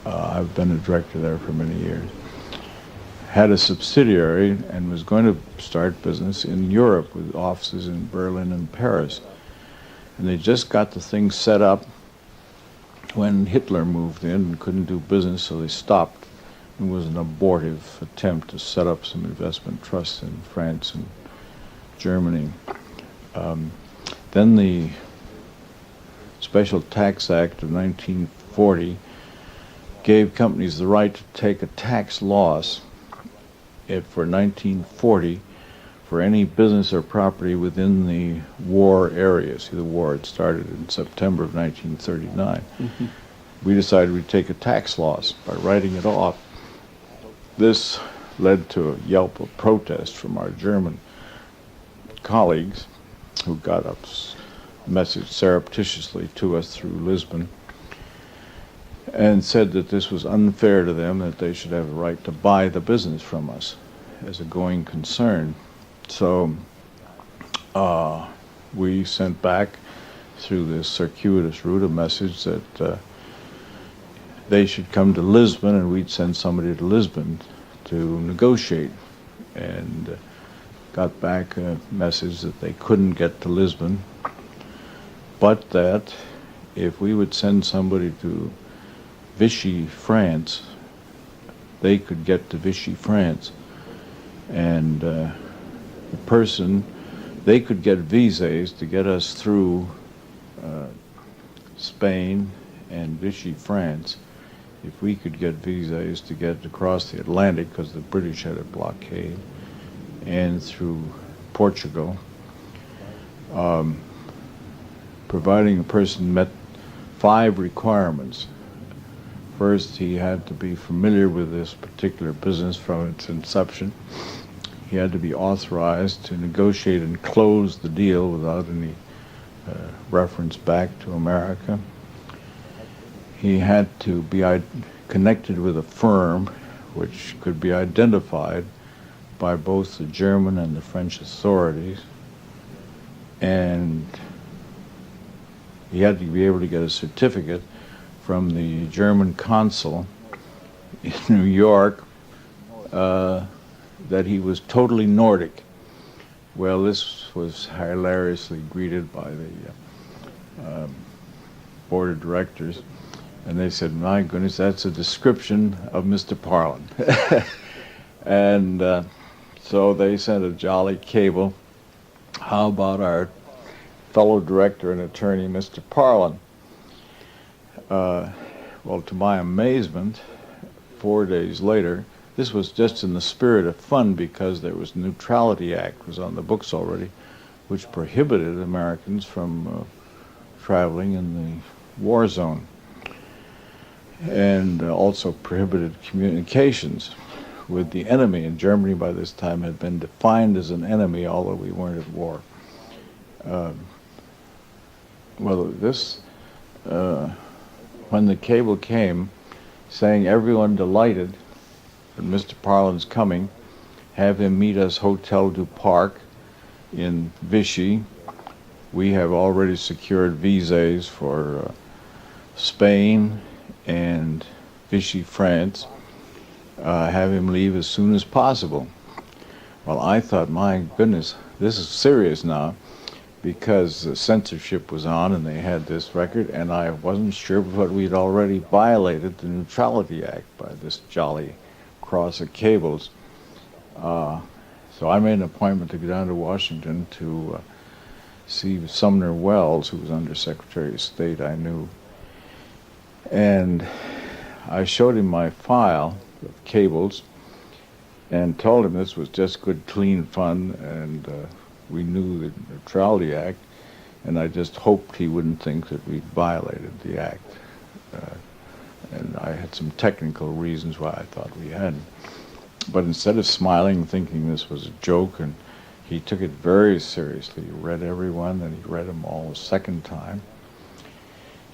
I've been a director there for many years. Had a subsidiary and was going to start business in Europe with offices in Berlin and Paris. And they just got the thing set up when Hitler moved in and couldn't do business, so they stopped. It was an abortive attempt to set up some investment trusts in France and Germany. Then the Special Tax Act of 1940 gave companies the right to take a tax loss for 1940 for any business or property within the war area. See, the war had started in September of 1939. Mm-hmm. We decided we'd take a tax loss by writing it off. This led to a yelp of protest from our German colleagues who got a message surreptitiously to us through Lisbon and said that this was unfair to them, that they should have a right to buy the business from us as a going concern. So we sent back through this circuitous route a message that they should come to Lisbon and we'd send somebody to Lisbon to negotiate, and got back a message that they couldn't get to Lisbon, but that if we would send somebody to Vichy, France, they could get to Vichy, France, and the person, they could get visas to get us through Spain and Vichy, France, if we could get visas to get across the Atlantic, because the British had a blockade, and through Portugal, providing a person met 5 requirements. First, he had to be familiar with this particular business from its inception. He had to be authorized to negotiate and close the deal without any reference back to America. He had to be connected with a firm which could be identified by both the German and the French authorities, and he had to be able to get a certificate from the German consul in New York that he was totally Nordic. Well, this was hilariously greeted by the board of directors, and they said, "My goodness, that's a description of Mr. Parlin." And so they sent a jolly cable. How about our fellow director and attorney, Mr. Parlin? Well, to my amazement, 4 days later, this was just in the spirit of fun because there was the Neutrality Act was on the books already, which prohibited Americans from traveling in the war zone, and also prohibited communications with the enemy. And Germany by this time had been defined as an enemy, although we weren't at war. When the cable came saying, "Everyone delighted that Mr. Parlin's coming, have him meet us Hotel du Parc in Vichy. We have already secured visas for Spain and Vichy, France. Have him leave as soon as possible." Well, I thought, my goodness, this is serious now, because censorship was on and they had this record, and I wasn't sure, but we'd already violated the Neutrality Act by this jolly cross of cables. So I made an appointment to go down to Washington to see Sumner Wells, who was Under Secretary of State, I knew. And I showed him my file of cables and told him this was just good, clean fun, and we knew the Neutrality Act, and I just hoped he wouldn't think that we'd violated the act. And I had some technical reasons why I thought we hadn't. But instead of smiling, thinking this was a joke, and he took it very seriously. He read every one, and he read them all a second time.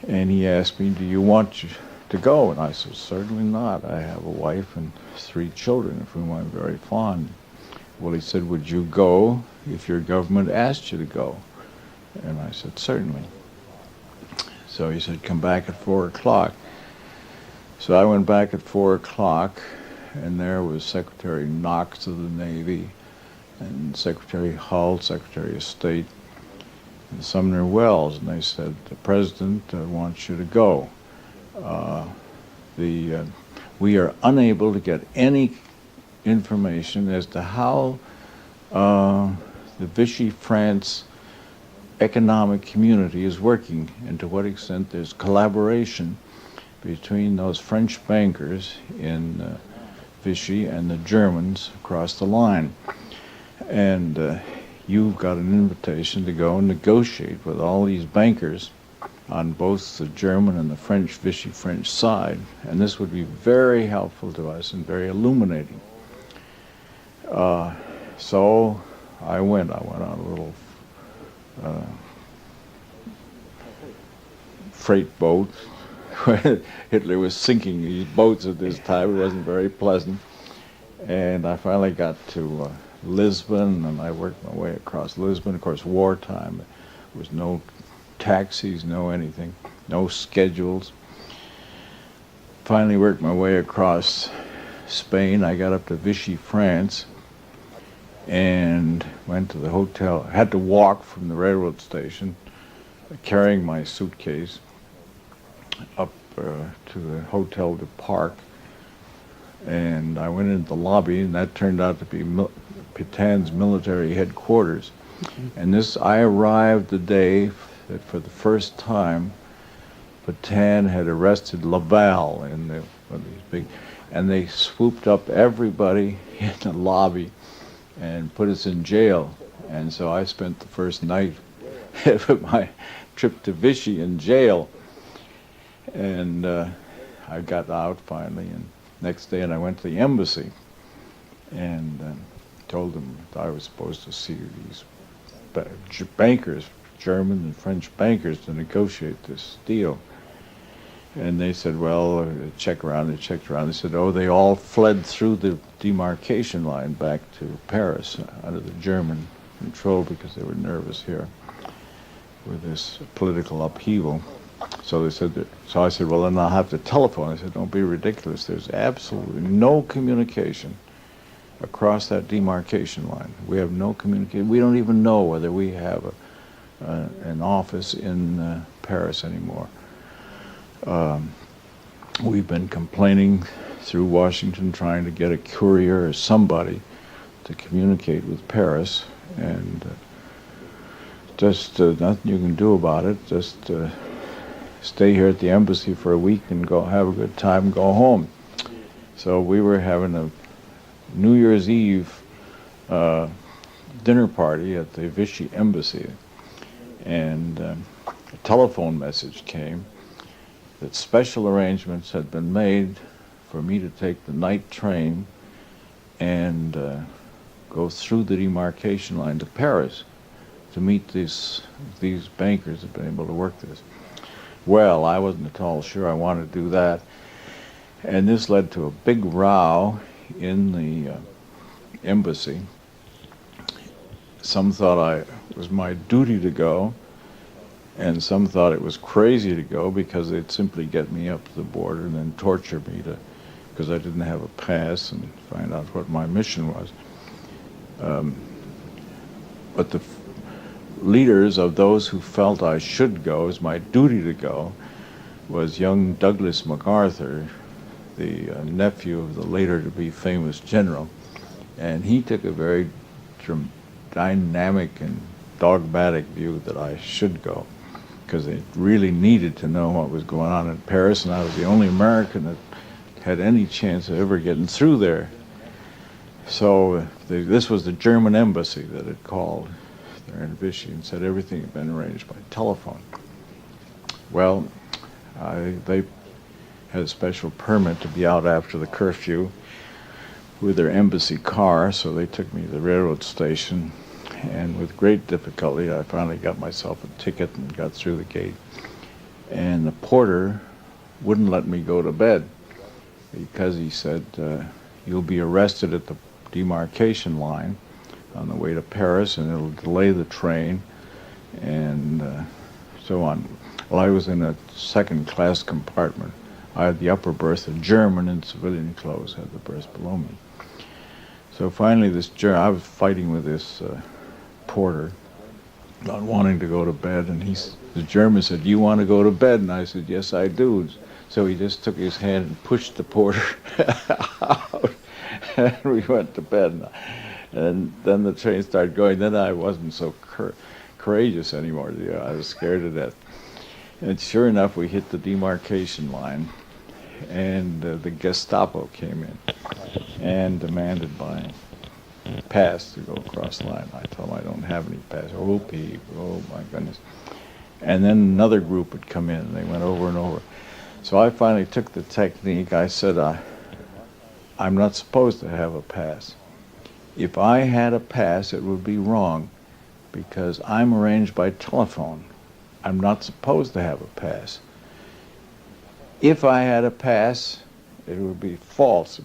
And he asked me, "Do you want to go?" And I said, "Certainly not. I have a wife and 3 children of whom I'm very fond." Well, he said, "Would you go if your government asked you to go?" And I said, "Certainly." So he said, "Come back at 4 o'clock." So I went back at 4 o'clock, and there was Secretary Knox of the Navy, and Secretary Hull, Secretary of State, and Sumner Wells, and they said, the President wants you to go. We are unable to get any information as to how the Vichy France economic community is working and to what extent there's collaboration between those French bankers in Vichy and the Germans across the line. And you've got an invitation to go and negotiate with all these bankers on both the German and the French, Vichy French side, and this would be very helpful to us and very illuminating. So I went on a little freight boat. Hitler was sinking these boats at this time. It wasn't very pleasant. And I finally got to Lisbon, and I worked my way across Lisbon. Of course, wartime. There was no taxis, no anything, no schedules. Finally worked my way across Spain. I got up to Vichy, France, and went to the hotel. I had to walk from the railroad station, carrying my suitcase, up to the Hotel du Parc. And I went into the lobby, and that turned out to be Pétain's military headquarters. And I arrived the day that for the first time Pétain had arrested Laval in one of these big, and they swooped up everybody in the lobby and put us in jail. And so I spent the first night of my trip to Vichy in jail. And I got out finally, and next day, and I went to the embassy and told them that I was supposed to see these bankers, German and French bankers, to negotiate this deal. And they said, well, check around. They checked around. They said, oh, they all fled through the demarcation line back to Paris under the German control because they were nervous here with this political upheaval. So they said that, so I said, well, then I'll have to telephone. I said, don't be ridiculous. There's absolutely no communication across that demarcation line. We have no communication. We don't even know whether we have an office in Paris anymore. We've been complaining through Washington, trying to get a courier or somebody to communicate with Paris, and just nothing you can do about it. Just stay here at the embassy for a week and go have a good time and go home. So we were having a New Year's Eve dinner party at the Vichy embassy, and a telephone message came that special arrangements had been made for me to take the night train and go through the demarcation line to Paris to meet these bankers that had been able to work this. Well, I wasn't at all sure I wanted to do that, and this led to a big row in the embassy. Some thought it was my duty to go, and some thought it was crazy to go because they'd simply get me up to the border and then torture me because I didn't have a pass, and find out what my mission was. But the leaders of those who felt I should go, it was my duty to go, was young Douglas MacArthur, the nephew of the later to be famous general, and he took a very dynamic and dogmatic view that I should go, because they really needed to know what was going on in Paris, and I was the only American that had any chance of ever getting through there. So this was the German embassy that had called there in Vichy and said everything had been arranged by telephone. Well, they had a special permit to be out after the curfew with their embassy car, so they took me to the railroad station, and with great difficulty I finally got myself a ticket and got through the gate. And the porter wouldn't let me go to bed because he said, you'll be arrested at the demarcation line on the way to Paris, and it'll delay the train, and so on. Well, I was in a second-class compartment I had the upper berth. A German in civilian clothes had the berth below me. So finally, I was fighting with this porter, not wanting to go to bed, and the German said, "You want to go to bed?" And I said, "Yes, I do." So he just took his hand and pushed the porter out, and we went to bed. And then the train started going. Then I wasn't so courageous anymore. I was scared to death. And sure enough, we hit the demarcation line, and the Gestapo came in and demanded my pass to go across the line. I told them I don't have any pass. Oh, Pete, oh my goodness. And then another group would come in, and they went over and over. So I finally took the technique. I said, I'm not supposed to have a pass. If I had a pass, it would be wrong, because I'm arranged by telephone. I'm not supposed to have a pass. If I had a pass, it would be false.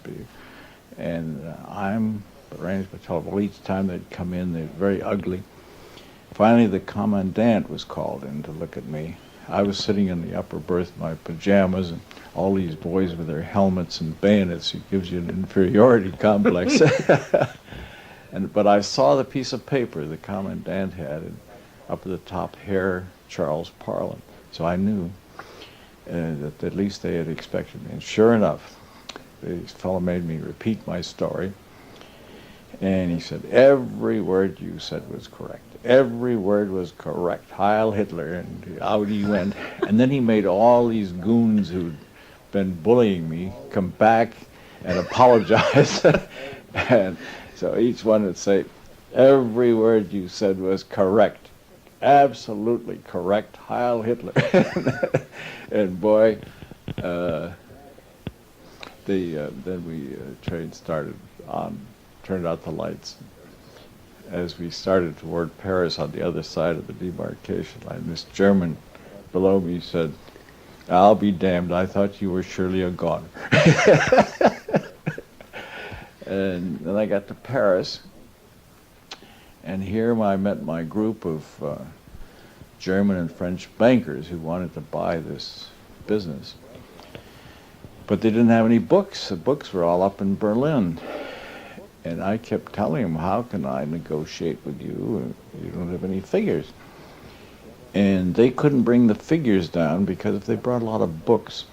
And I'm arranged by telephone. Well, each time they'd come in, they're very ugly. Finally, the commandant was called in to look at me. I was sitting in the upper berth in my pajamas, and all these boys with their helmets and bayonets. It gives you an inferiority complex. But I saw the piece of paper the commandant had, and up at the top, Herr Charles Parlin. So I knew that at least they had expected me. And sure enough, this fellow made me repeat my story. And he said, every word you said was correct. Every word was correct. Heil Hitler. And out he went. And then he made all these goons who'd been bullying me come back and apologize. And so each one would say, every word you said was correct. Absolutely correct. Heil Hitler. And boy, then train started on. Turned out the lights. As we started toward Paris on the other side of the demarcation line, this German below me said, "I'll be damned, I thought you were surely a goner." And then I got to Paris, and here I met my group of German and French bankers who wanted to buy this business. But they didn't have any books. The books were all up in Berlin. And I kept telling them, how can I negotiate with you? You don't have any figures. And they couldn't bring the figures down, because if they brought a lot of books,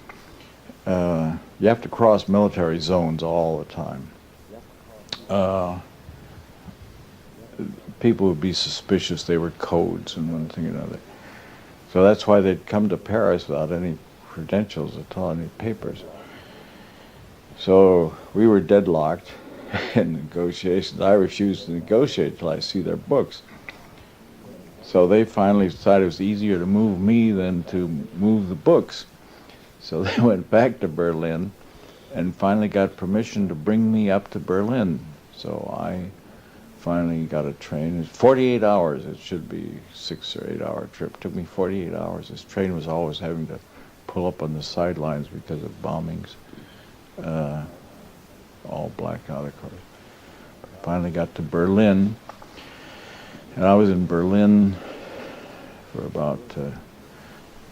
you have to cross military zones all the time. People would be suspicious. They were codes and one thing or another. So that's why they'd come to Paris without any credentials at all, any papers. So we were deadlocked in negotiations. I refused to negotiate till I see their books. So they finally decided it was easier to move me than to move the books. So they went back to Berlin and finally got permission to bring me up to Berlin. So I finally got a train. It was 48 hours. It should be 6 or 8 hour trip. It took me 48 hours. This train was always having to pull up on the sidelines because of bombings. All blacked out, of course. But finally got to Berlin, and I was in Berlin for about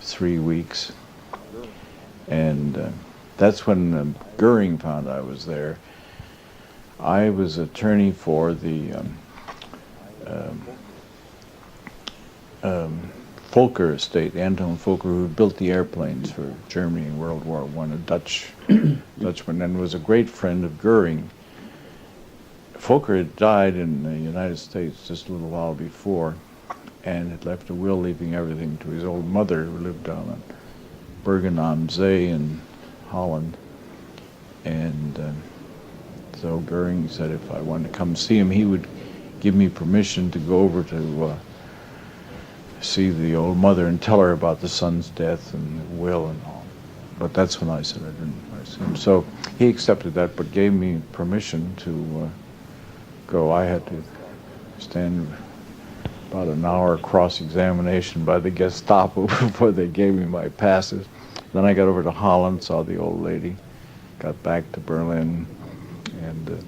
3 weeks, and that's when Goering found I was there. I was attorney for the Fokker estate, Anton Fokker, who built the airplanes for Germany in World War I, a Dutchman, and was a great friend of Goering. Fokker had died in the United States just a little while before, and had left a will leaving everything to his old mother, who lived down in Bergen am See in Holland. And so Goering said if I wanted to come see him, he would give me permission to go over to see the old mother and tell her about the son's death and the will and all. But that's when I said I didn't want to see him. So he accepted that, but gave me permission to go. I had to stand about an hour cross-examination by the Gestapo before they gave me my passes. Then I got over to Holland, saw the old lady, got back to Berlin, and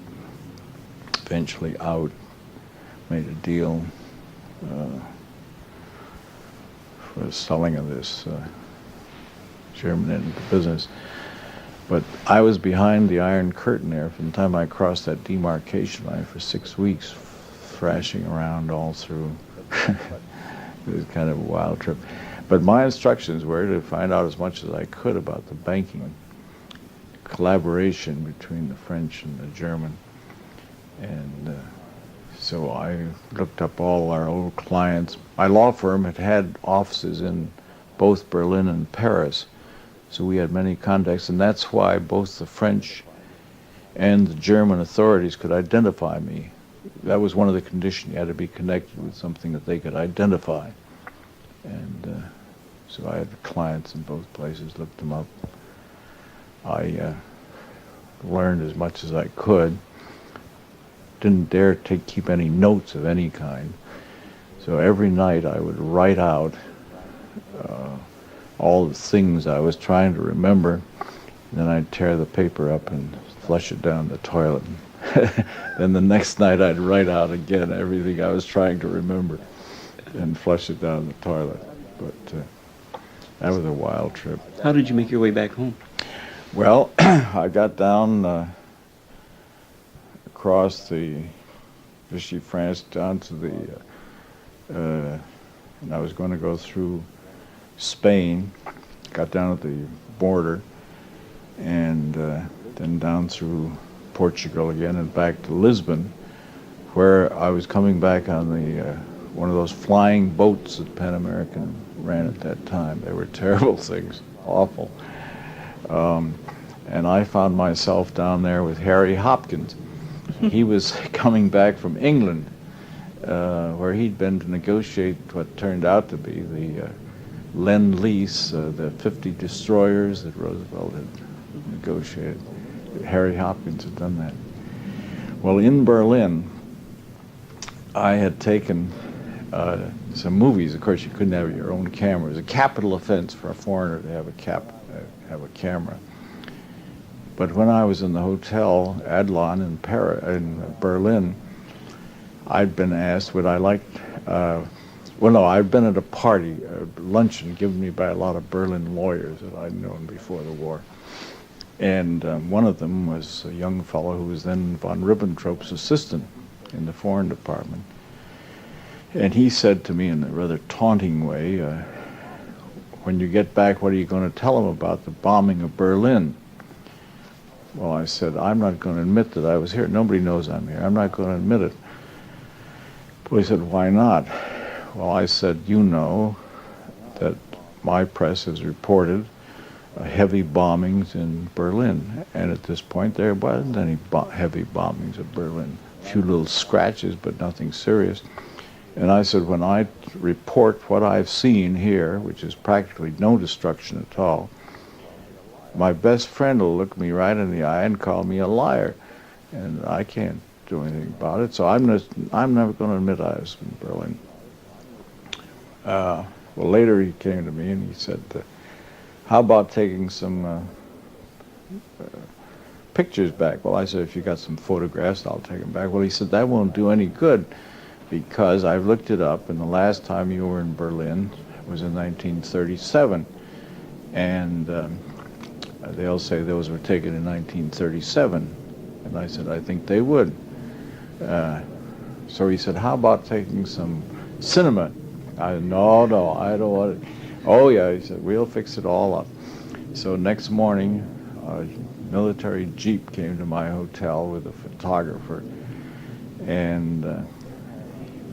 eventually out, made a deal for the selling of this German end of the business. But I was behind the Iron Curtain there from the time I crossed that demarcation line for 6 weeks, thrashing around all through. It was kind of a wild trip. But my instructions were to find out as much as I could about the banking collaboration between the French and the German. And so I looked up all our old clients. My law firm had offices in both Berlin and Paris, so we had many contacts, and that's why both the French and the German authorities could identify me. That was one of the conditions. You had to be connected with something that they could identify. And so I had clients in both places, looked them up. I learned as much as I could. Didn't dare to keep any notes of any kind. So every night I would write out all the things I was trying to remember. Then I'd tear the paper up and flush it down the toilet. Then the next night I'd write out again everything I was trying to remember and flush it down the toilet. But that was a wild trip. How did you make your way back home? Well, I got down across the Vichy France down to the, and I was going to go through Spain, got down at the border, and then down through Portugal again and back to Lisbon, where I was coming back on the one of those flying boats that Pan American ran at that time. They were terrible things, awful. And I found myself down there with Harry Hopkins. He was coming back from England, where he'd been to negotiate what turned out to be the Lend-Lease, the 50 destroyers that Roosevelt had negotiated. Harry Hopkins had done that. Well, in Berlin, I had taken some movies. Of course, you couldn't have your own camera. It was a capital offense for a foreigner to have a camera. But when I was in the hotel Adlon in Berlin, I'd been asked would I like. Well, no, I'd been at a party, a luncheon given me by a lot of Berlin lawyers that I'd known before the war. And one of them was a young fellow who was then von Ribbentrop's assistant in the Foreign Department. And he said to me in a rather taunting way, when you get back, what are you going to tell them about the bombing of Berlin? Well, I said, I'm not going to admit that I was here. Nobody knows I'm here. I'm not going to admit it. But he said, why not? Well, I said, you know that my press has reported heavy bombings in Berlin. And at this point, there wasn't any heavy bombings of Berlin. A few little scratches, but nothing serious. And I said, when I report what I've seen here, which is practically no destruction at all, my best friend will look me right in the eye and call me a liar. And I can't do anything about it. So I'm never going to admit I was in Berlin. Well, later he came to me and he said, how about taking some pictures back? Well, I said, if you got some photographs, I'll take them back. Well, he said, that won't do any good because I've looked it up, and the last time you were in Berlin was in 1937. And they'll say those were taken in 1937. And I said, I think they would. So he said, how about taking some cinema? I said, no, I don't want it. Oh, yeah, he said, we'll fix it all up. So next morning, a military jeep came to my hotel with a photographer, and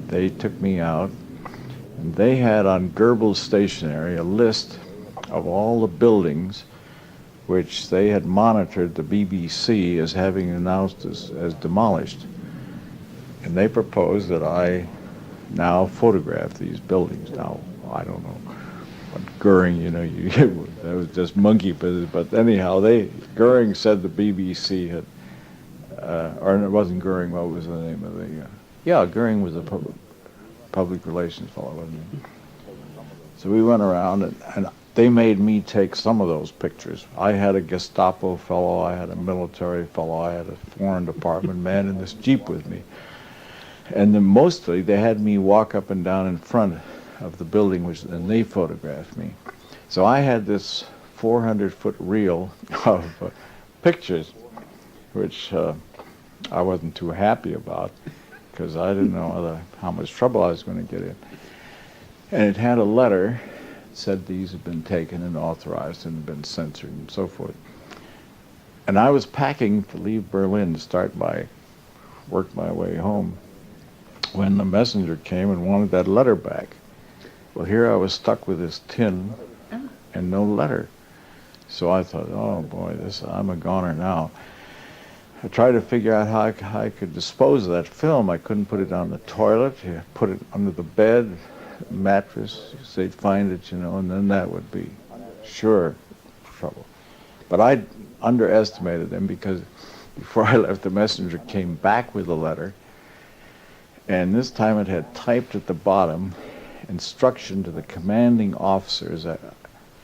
they took me out. And they had on Goebbels stationery a list of all the buildings which they had monitored the BBC as having announced as demolished. And they proposed that I now photograph these buildings. Now, I don't know what Goering, that was just monkey business, but anyhow, Goering said the BBC had, or it wasn't Goering, what was the name of the, Goering was a public relations fellow, wasn't he? So we went around and they made me take some of those pictures. I had a Gestapo fellow, I had a military fellow, I had a Foreign Department man in this Jeep with me. And then mostly they had me walk up and down in front of the building, and they photographed me. So I had this 400-foot reel of pictures, which I wasn't too happy about because I didn't know how much trouble I was going to get in. And it had a letter that said these had been taken and authorized and been censored and so forth. And I was packing to leave Berlin to work my way home when the messenger came and wanted that letter back. Well, here I was stuck with this tin and no letter. So I thought, oh boy, I'm a goner now. I tried to figure out how I could dispose of that film. I couldn't put it on the toilet. You put it under the bed, mattress. They'd find it, and then that would be sure trouble. But I underestimated them because before I left, the messenger came back with a letter, and this time it had typed at the bottom instruction to the commanding officers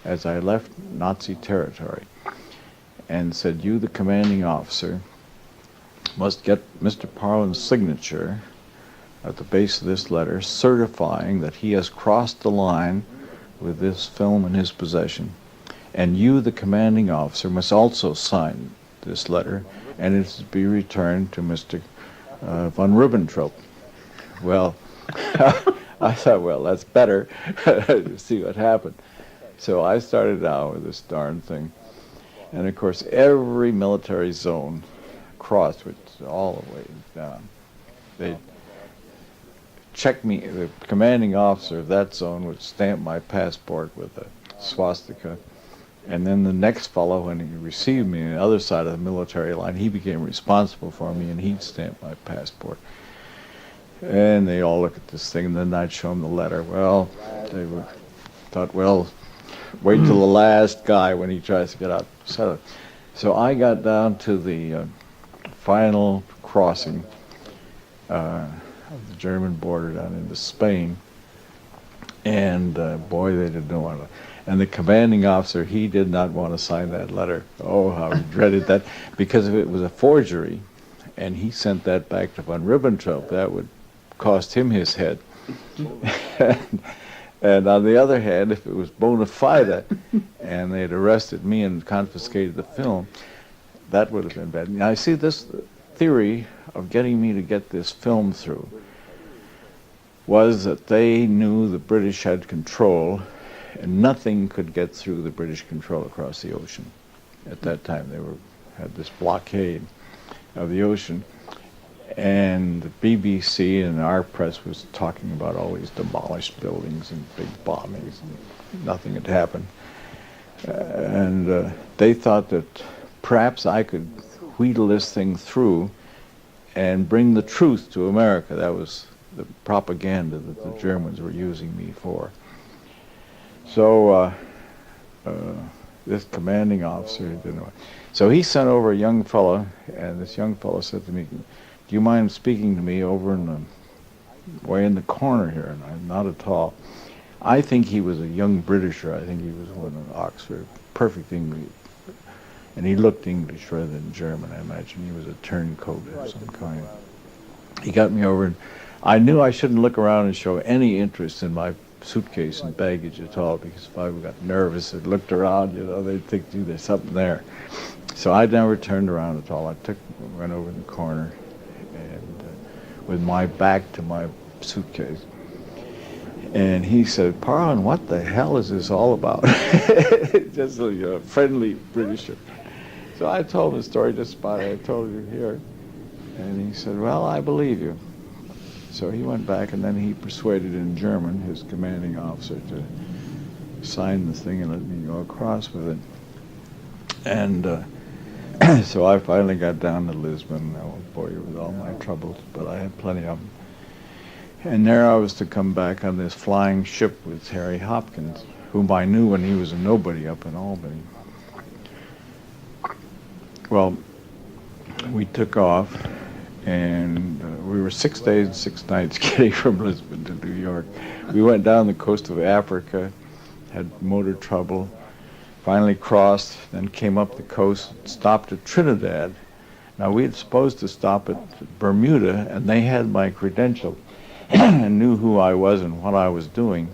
as I left Nazi territory, and said, you, the commanding officer, must get Mr. Parlin's signature at the base of this letter certifying that he has crossed the line with this film in his possession. And you, the commanding officer, must also sign this letter, and it is to be returned to Mr. von Ribbentrop. Well, I thought, well, that's better. See what happened. So I started out with this darn thing. And of course, every military zone crossed, which is all the way down, they checked me. The commanding officer of that zone would stamp my passport with a swastika. And then the next fellow, when he received me on the other side of the military line, he became responsible for me, and he'd stamp my passport. And they all look at this thing, and then I'd show them the letter. Well, they thought, well, wait till the last guy when he tries to get out. So I got down to the final crossing of the German border down into Spain, and boy, they didn't want to. And the commanding officer, he did not want to sign that letter. Oh, how he dreaded that, because if it was a forgery, and he sent that back to von Ribbentrop, that would cost him his head. And on the other hand, if it was bona fide and they'd arrested me and confiscated the film, that would have been bad. Now, I see this theory of getting me to get this film through was that they knew the British had control, and nothing could get through the British control across the ocean. At that time, they had this blockade of the ocean. And the BBC and our press was talking about all these demolished buildings and big bombings, and nothing had happened. And they thought that perhaps I could wheedle this thing through and bring the truth to America. That was the propaganda that the Germans were using me for. So this commanding officer didn't know. So he sent over a young fellow, and this young fellow said to me, do you mind speaking to me over in the way in the corner here? And I'm not at all. I think he was a young Britisher. I think he was one in Oxford. Perfect English. And he looked English rather than German. I imagine he was a turncoat of some kind. He got me over, and I knew I shouldn't look around and show any interest in my suitcase and baggage at all, because if I got nervous and looked around, they'd think, gee, there's something there. So I never turned around at all. I went over in the corner, and with my back to my suitcase. And he said, Parlin, what the hell is this all about? Just a friendly Britisher. So I told him the story just about I told you here. And he said, well, I believe you. So he went back, and then he persuaded in German his commanding officer to sign the thing and let me go across with it. And so I finally got down to Lisbon. I won't bore you with all my troubles, but I had plenty of them. And there I was to come back on this flying ship with Harry Hopkins, whom I knew when he was a nobody up in Albany. Well, we took off, and we were 6 days and 6 nights getting from Lisbon to New York. We went down the coast of Africa, had motor trouble, finally crossed, then came up the coast, stopped at Trinidad. Now, we had supposed to stop at Bermuda, and they had my credential and knew who I was and what I was doing.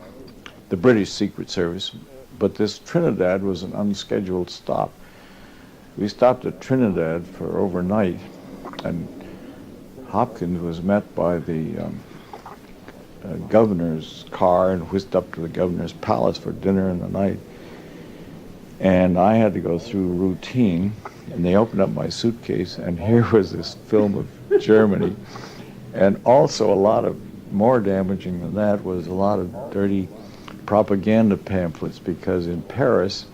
The British Secret Service But this Trinidad was an unscheduled stop. We stopped at Trinidad for overnight, and Hopkins was met by the governor's car and whisked up to the governor's palace for dinner in the night. And I had to go through routine, and they opened up my suitcase, and here was this film of Germany. And also a lot of, more damaging than that, was a lot of dirty propaganda pamphlets, because in Paris,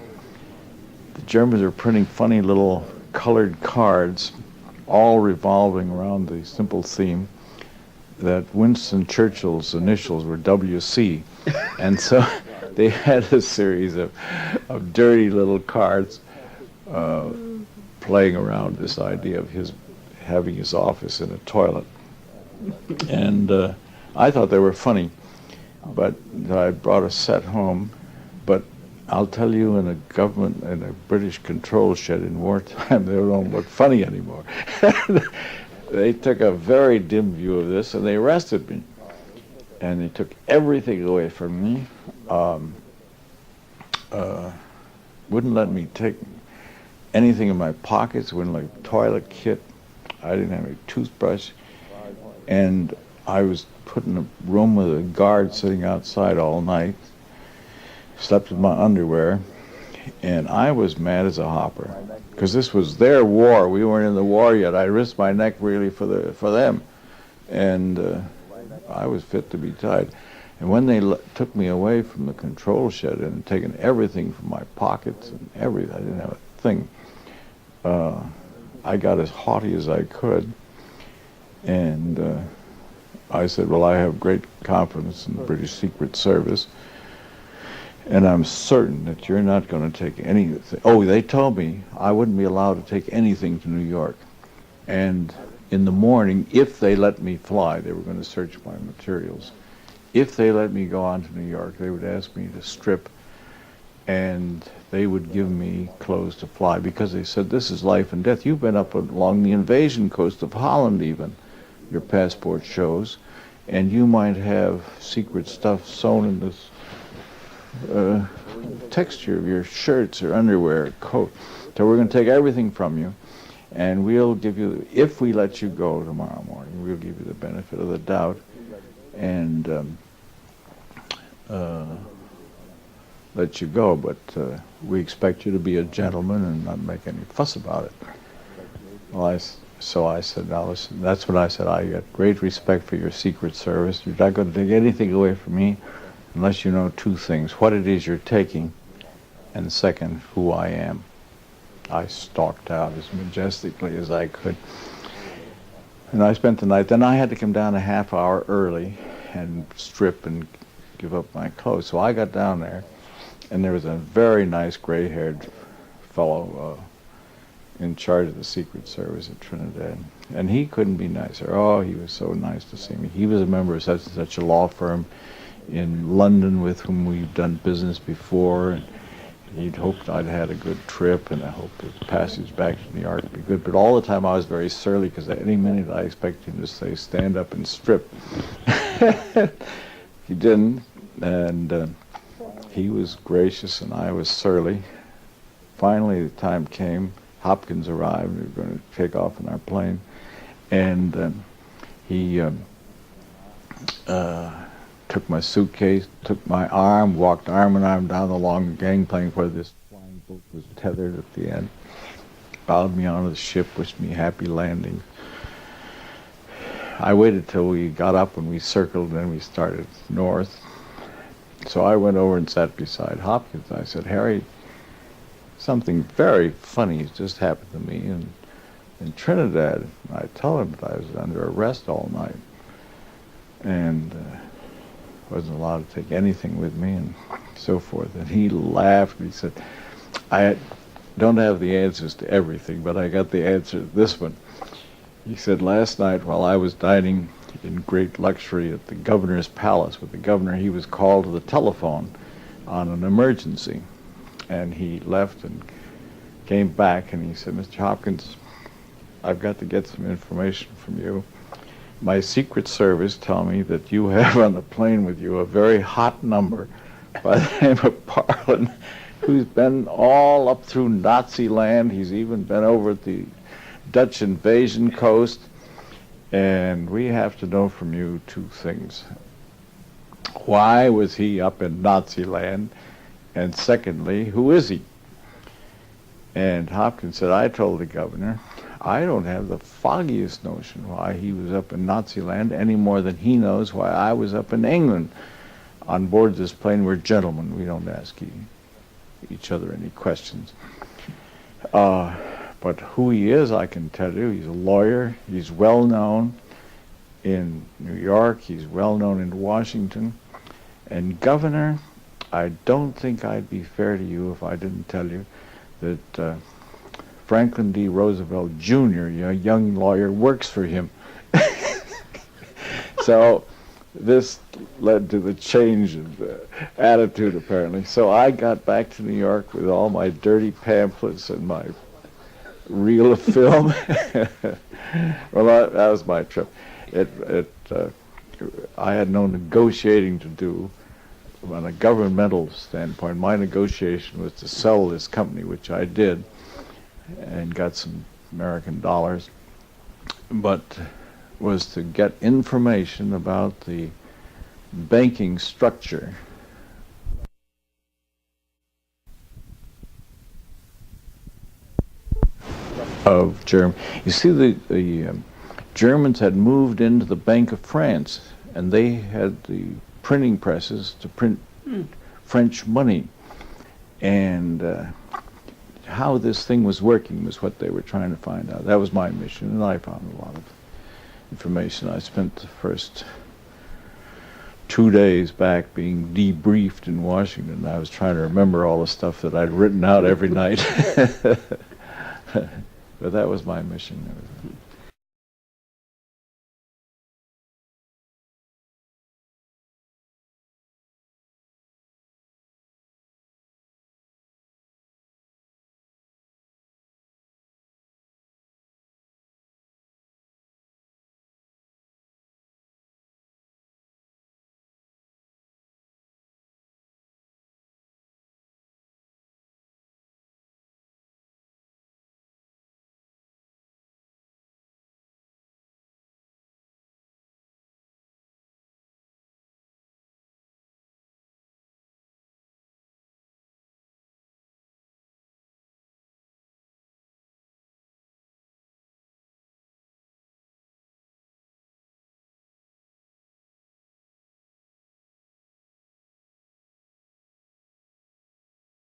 the Germans are printing funny little colored cards, all revolving around the simple theme that Winston Churchill's initials were WC. And so they had a series of dirty little cards playing around this idea of his having his office in a toilet. And I thought they were funny, but I brought a set home. But I'll tell you, in a British control shed in wartime, they don't look funny anymore. They took a very dim view of this, and they arrested me. And they took everything away from me. Wouldn't let me take anything in my pockets, wouldn't let me toilet kit. I didn't have a toothbrush. And I was put in a room with a guard sitting outside all night, slept in my underwear, and I was mad as a hopper, because this was their war. We weren't in the war yet. I risked my neck really for them, and I was fit to be tied. And when they took me away from the control shed and taken everything from my pockets and everything, I didn't have a thing, I got as haughty as I could, and I said, well, I have great confidence in the British Secret Service, and I'm certain that you're not going to take anything. Oh, they told me I wouldn't be allowed to take anything to New York. And in the morning, if they let me fly, they were going to search my materials. If they let me go on to New York, they would ask me to strip, and they would give me clothes to fly, because they said, this is life and death. You've been up along the invasion coast of Holland even, your passport shows, and you might have secret stuff sewn in this texture of your shirts or underwear or coat. So we're going to take everything from you, and we'll give you, if we let you go tomorrow morning, we'll give you the benefit of the doubt, and let you go, but we expect you to be a gentleman and not make any fuss about it. Well, so I said, now listen, that's what I said. I got great respect for your Secret Service. You're not going to take anything away from me unless you know two things: what it is you're taking, and second, who I am. I stalked out as majestically as I could. And I spent the night. Then I had to come down a half hour early and strip and give up my clothes. So I got down there, and there was a very nice gray-haired fellow in charge of the Secret Service at Trinidad. And he couldn't be nicer. Oh, he was so nice to see me. He was a member of such and such a law firm in London with whom we've done business before, and he'd hoped I'd had a good trip, and I hoped the passage back to New York would be good. But all the time I was very surly, because at any minute I expected him to say, stand up and strip. He didn't, and he was gracious and I was surly. Finally the time came. Hopkins arrived. We were going to take off in our plane, and he took my suitcase, took my arm, walked arm in arm down along the gangplank where this flying boat was tethered at the end, bowed me onto the ship, wished me happy landing. I waited till we got up and we circled, and then we started north. So I went over and sat beside Hopkins. I said, Harry, something very funny has just happened to me in Trinidad. I told him that I was under arrest all night, and wasn't allowed to take anything with me and so forth. And he laughed. He said, I don't have the answers to everything, but I got the answer to this one. He said, last night while I was dining in great luxury at the governor's palace with the governor, he was called to the telephone on an emergency. And he left and came back, and he said, Mr. Hopkins, I've got to get some information from you. My Secret Service tell me that you have on the plane with you a very hot number by the name of Parlin, who's been all up through Nazi land. He's even been over at the Dutch invasion coast. And we have to know from you two things. Why was he up in Nazi land? And secondly, who is he? And Hopkins said, I told the governor, I don't have the foggiest notion why he was up in Nazi land any more than he knows why I was up in England. On board this plane, we're gentlemen. We don't ask each other any questions. But who he is, I can tell you. He's a lawyer. He's well known in New York. He's well known in Washington. And Governor, I don't think I'd be fair to you if I didn't tell you that Franklin D. Roosevelt Jr., a young lawyer, works for him. So this led to the change of attitude, apparently. So I got back to New York with all my dirty pamphlets and my reel of film. Well, that was my trip. I had no negotiating to do. On a governmental standpoint, my negotiation was to sell this company, which I did, and got some American dollars, but was to get information about the banking structure of Germany. You see, the Germans had moved into the Bank of France, and they had the printing presses to print French money. And how this thing was working was what they were trying to find out. That was my mission, and I found a lot of information. I spent the first 2 days back being debriefed in Washington. I was trying to remember all the stuff that I'd written out every night. But that was my mission.